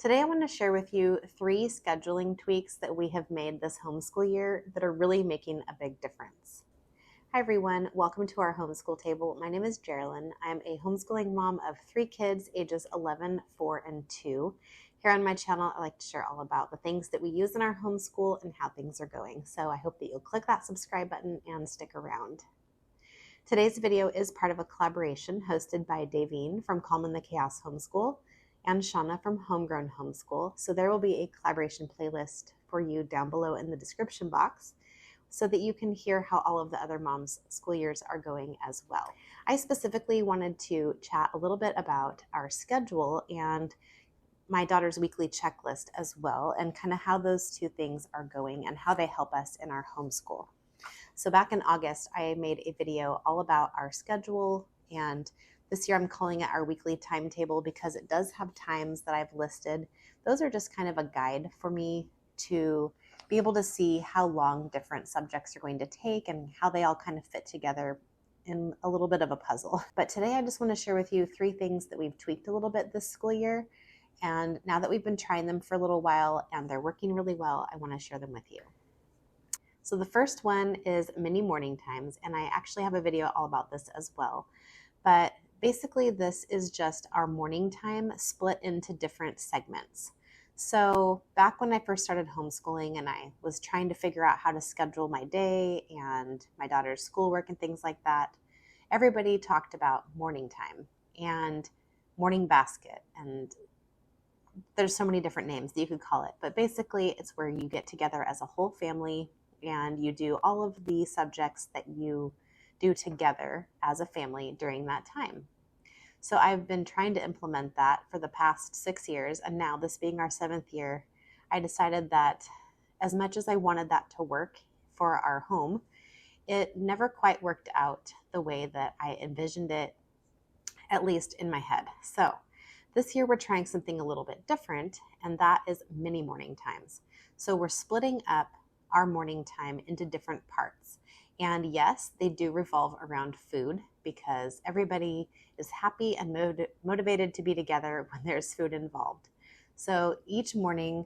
Today I want to share with you 3 scheduling tweaks that we have made this homeschool year that are really making a big difference. Hi everyone, welcome to our homeschool table. My name is Jerilyn. I'm a homeschooling mom of 3 kids ages 11, 4, and 2. Here on my channel, I like to share all about the things that we use in our homeschool and how things are going. So I hope that you'll click that subscribe button and stick around. Today's video is part of a collaboration hosted by Davene from Calm in the Chaos Homeschool and Shawna from Homegrown Homeschool. So there will be a collaboration playlist for you down below in the description box so that you can hear how all of the other moms' school years are going as well. I specifically wanted to chat a little bit about our schedule and my daughter's weekly checklist as well, and kind of how those two things are going and how they help us in our homeschool. So back in August, I made a video all about our schedule, and this year I'm calling it our weekly timetable because it does have times that I've listed. Those are just kind of a guide for me to be able to see how long different subjects are going to take and how they all kind of fit together in a little bit of a puzzle. But today I just want to share with you 3 things that we've tweaked a little bit this school year. And now that we've been trying them for a little while and they're working really well, I want to share them with you. So the first one is mini morning times, and I actually have a video all about this as well. But basically this is just our morning time split into different segments. So back when I first started homeschooling and I was trying to figure out how to schedule my day and my daughter's schoolwork and things like that, everybody talked about morning time and morning basket, and there's so many different names that you could call it. But basically it's where you get together as a whole family and you do all of the subjects that you do together as a family during that time. So I've been trying to implement that for the past 6 years, and now this being our 7th year, I decided that as much as I wanted that to work for our home, it never quite worked out the way that I envisioned it, at least in my head. So this year we're trying something a little bit different, and that is mini morning times. So we're splitting up our morning time into different parts. And yes, they do revolve around food because everybody is happy and motivated to be together when there's food involved. So each morning,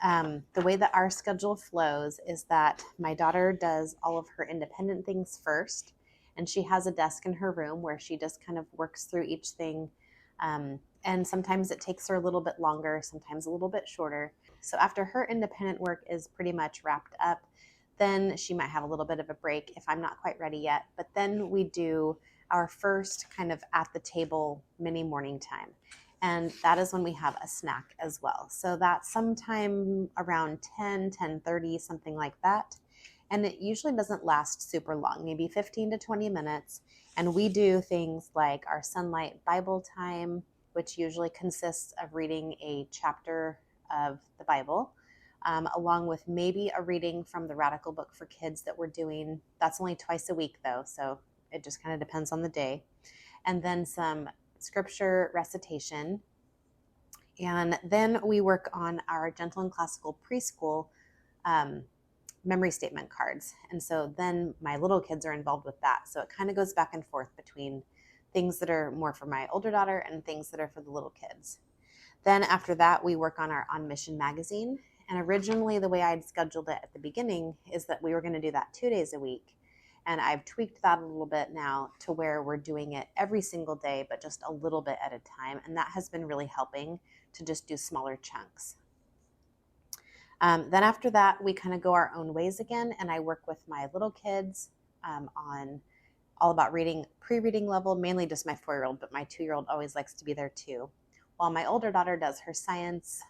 the way that our schedule flows is that my daughter does all of her independent things first, and she has a desk in her room where she just kind of works through each thing. And sometimes it takes her a little bit longer, sometimes a little bit shorter. So after her independent work is pretty much wrapped up, then she might have a little bit of a break if I'm not quite ready yet. But then we do our first kind of at the table mini morning time. And that is when we have a snack as well. So that's sometime around 10:30, something like that. And it usually doesn't last super long, maybe 15 to 20 minutes. And we do things like our Sunlight Bible time, which usually consists of reading a chapter of the Bible, along with maybe a reading from the Radical Book for Kids that we're doing. That's only twice a week though, so it just kind of depends on the day. And then some scripture recitation. And then we work on our Gentle and Classical Preschool memory statement cards. And so then my little kids are involved with that. So it kind of goes back and forth between things that are more for my older daughter and things that are for the little kids. Then after that, we work on our On Mission magazine. And originally the way I'd scheduled it at the beginning is that we were going to do that 2 days a week. And I've tweaked that a little bit now to where we're doing it every single day, but just a little bit at a time. And that has been really helping to just do smaller chunks. Then after that, we kind of go our own ways again. And I work with my little kids on all about reading, pre-reading level, mainly just my 4-year-old, but my 2-year-old always likes to be there too. While my older daughter does her science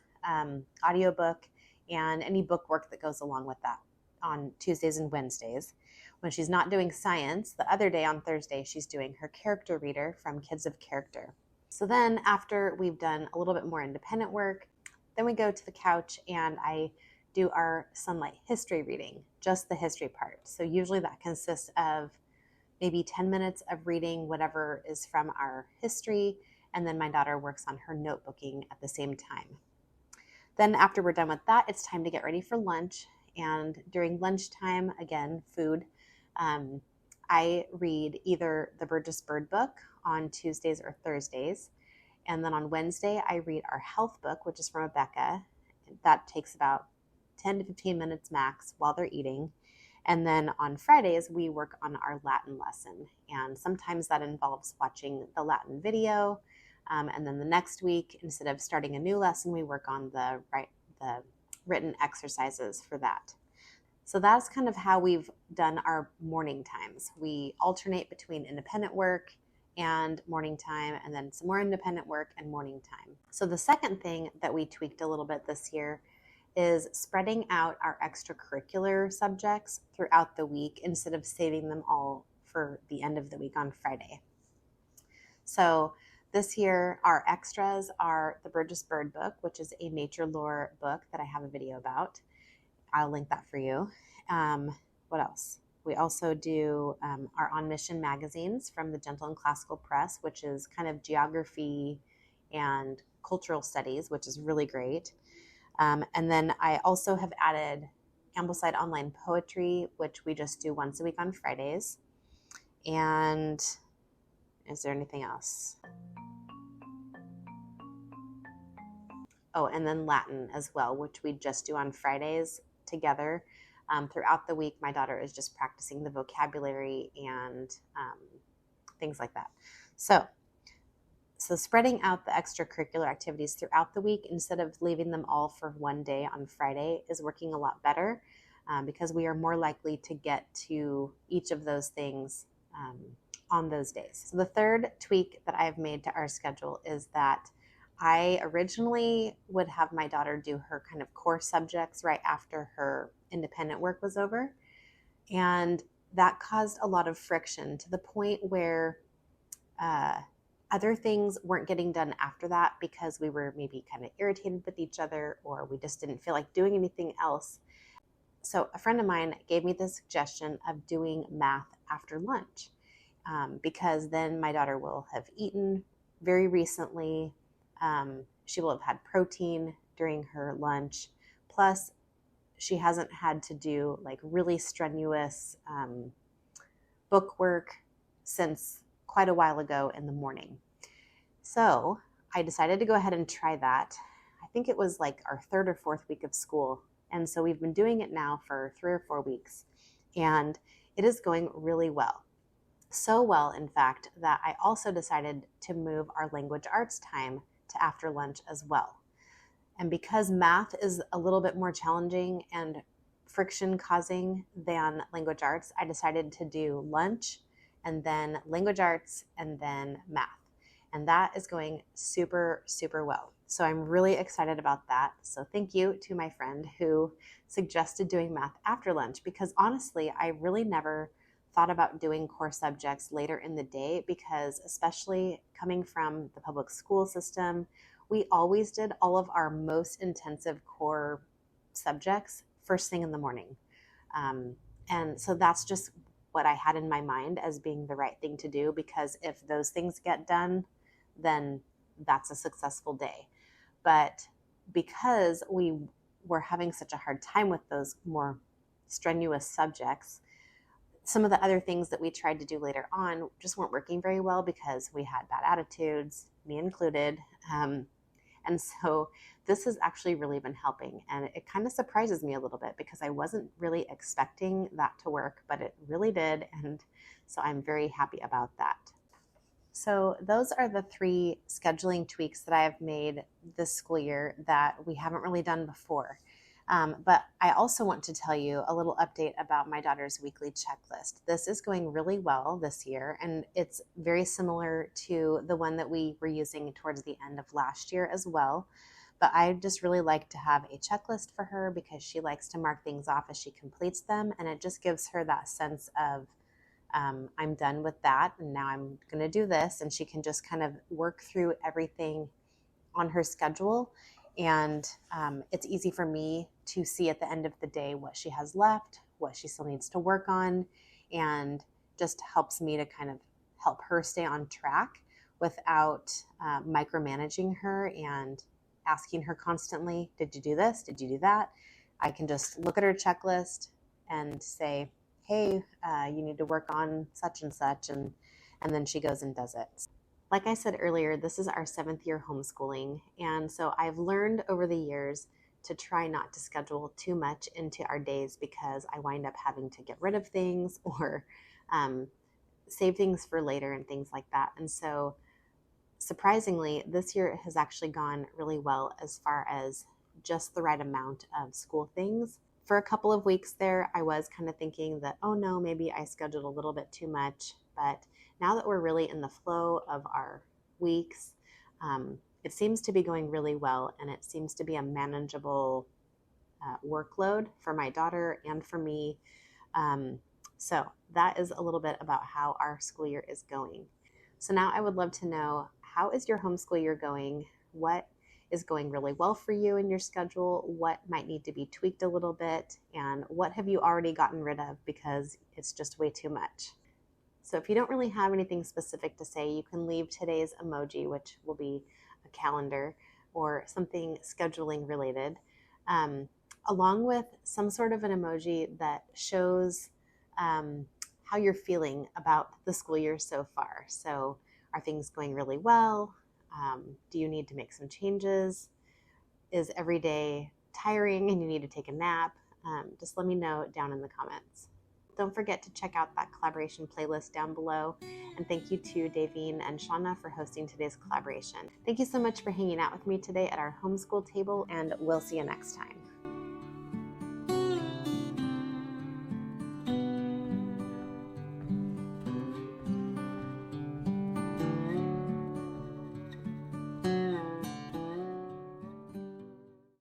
audiobook and any book work that goes along with that on Tuesdays and Wednesdays. When she's not doing science, the other day on Thursday, she's doing her character reader from Kids of Character. So then after we've done a little bit more independent work, then we go to the couch and I do our Sunlight history reading, just the history part. So usually that consists of maybe 10 minutes of reading whatever is from our history, and then my daughter works on her notebooking at the same time. Then after we're done with that, it's time to get ready for lunch. And during lunchtime, again, food, I read either the Burgess Bird book on Tuesdays or Thursdays, And then on Wednesday, I read our health book, which is from Rebecca. That takes about 10 to 15 minutes max while they're eating. And then on Fridays, we work on our Latin lesson. And sometimes that involves watching the Latin video. And then the next week, instead of starting a new lesson, we work on the written exercises for that. So that's kind of how we've done our morning times. We alternate between independent work and morning time, and then some more independent work and morning time. So the second thing that we tweaked a little bit this year is spreading out our extracurricular subjects throughout the week instead of saving them all for the end of the week on Friday. So this year, our extras are the Burgess Bird book, which is a nature lore book that I have a video about. I'll link that for you. What else? We also do our On Mission magazines from the Gentle and Classical Press, which is kind of geography and cultural studies, which is really great. And then I also have added Ambleside Online Poetry, which we just do once a week on Fridays. And is there anything else? Oh, and then Latin as well, which we just do on Fridays together. Throughout the week, my daughter is just practicing the vocabulary and things like that. So spreading out the extracurricular activities throughout the week instead of leaving them all for one day on Friday is working a lot better because we are more likely to get to each of those things on those days. So the third tweak that I've made to our schedule is that I originally would have my daughter do her kind of core subjects right after her independent work was over. And that caused a lot of friction to the point where other things weren't getting done after that because we were maybe kind of irritated with each other or we just didn't feel like doing anything else. So a friend of mine gave me the suggestion of doing math after lunch because then my daughter will have eaten very recently. She will have had protein during her lunch. Plus, she hasn't had to do like really strenuous book work since quite a while ago in the morning. So I decided to go ahead and try that. I think it was like our third or fourth week of school. And so we've been doing it now for 3 or 4 weeks. And it is going really well. So well, in fact, that I also decided to move our language arts time to after lunch as well. And because math is a little bit more challenging and friction causing than language arts, I decided to do lunch and then language arts and then math. And that is going super, super well. So I'm really excited about that. So thank you to my friend who suggested doing math after lunch because honestly, I really never thought about doing core subjects later in the day because especially coming from the public school system, we always did all of our most intensive core subjects first thing in the morning. And so that's just what I had in my mind as being the right thing to do because if those things get done, then that's a successful day. But because we were having such a hard time with those more strenuous subjects, some of the other things that we tried to do later on just weren't working very well because we had bad attitudes, me included. And so this has actually really been helping. And it kind of surprises me a little bit because I wasn't really expecting that to work, but it really did. And so I'm very happy about that. So those are the 3 scheduling tweaks that I have made this school year that we haven't really done before. But I also want to tell you a little update about my daughter's weekly checklist. This is going really well this year, and it's very similar to the one that we were using towards the end of last year as well. But I just really like to have a checklist for her because she likes to mark things off as she completes them, and it just gives her that sense of I'm done with that, and now I'm going to do this, and she can just kind of work through everything on her schedule. And it's easy for me to see at the end of the day what she has left, what she still needs to work on, and just helps me to kind of help her stay on track without micromanaging her and asking her constantly, did you do this? Did you do that? I can just look at her checklist and say, hey, you need to work on such and such, and then she goes and does it. Like I said earlier, this is our 7th year homeschooling, and so I've learned over the years to try not to schedule too much into our days because I wind up having to get rid of things or um, save things for later and things like that. And so surprisingly, this year has actually gone really well as far as just the right amount of school things. For a couple of weeks there, I was kind of thinking that, oh no, maybe I scheduled a little bit too much. But now that we're really in the flow of our weeks, it seems to be going really well, and it seems to be a manageable workload for my daughter and for me. So that is a little bit about how our school year is going. So now I would love to know, how is your homeschool year going? What is going really well for you in your schedule? What might need to be tweaked a little bit? And what have you already gotten rid of because it's just way too much? So if you don't really have anything specific to say, you can leave today's emoji, which will be a calendar or something scheduling related, along with some sort of an emoji that shows how you're feeling about the school year so far. So are things going really well? Do you need to make some changes? Is every day tiring and you need to take a nap? Just let me know down in the comments. Don't forget to check out that collaboration playlist down below. And thank you to Davene and Shawna for hosting today's collaboration. Thank you so much for hanging out with me today at our homeschool table, and we'll see you next time.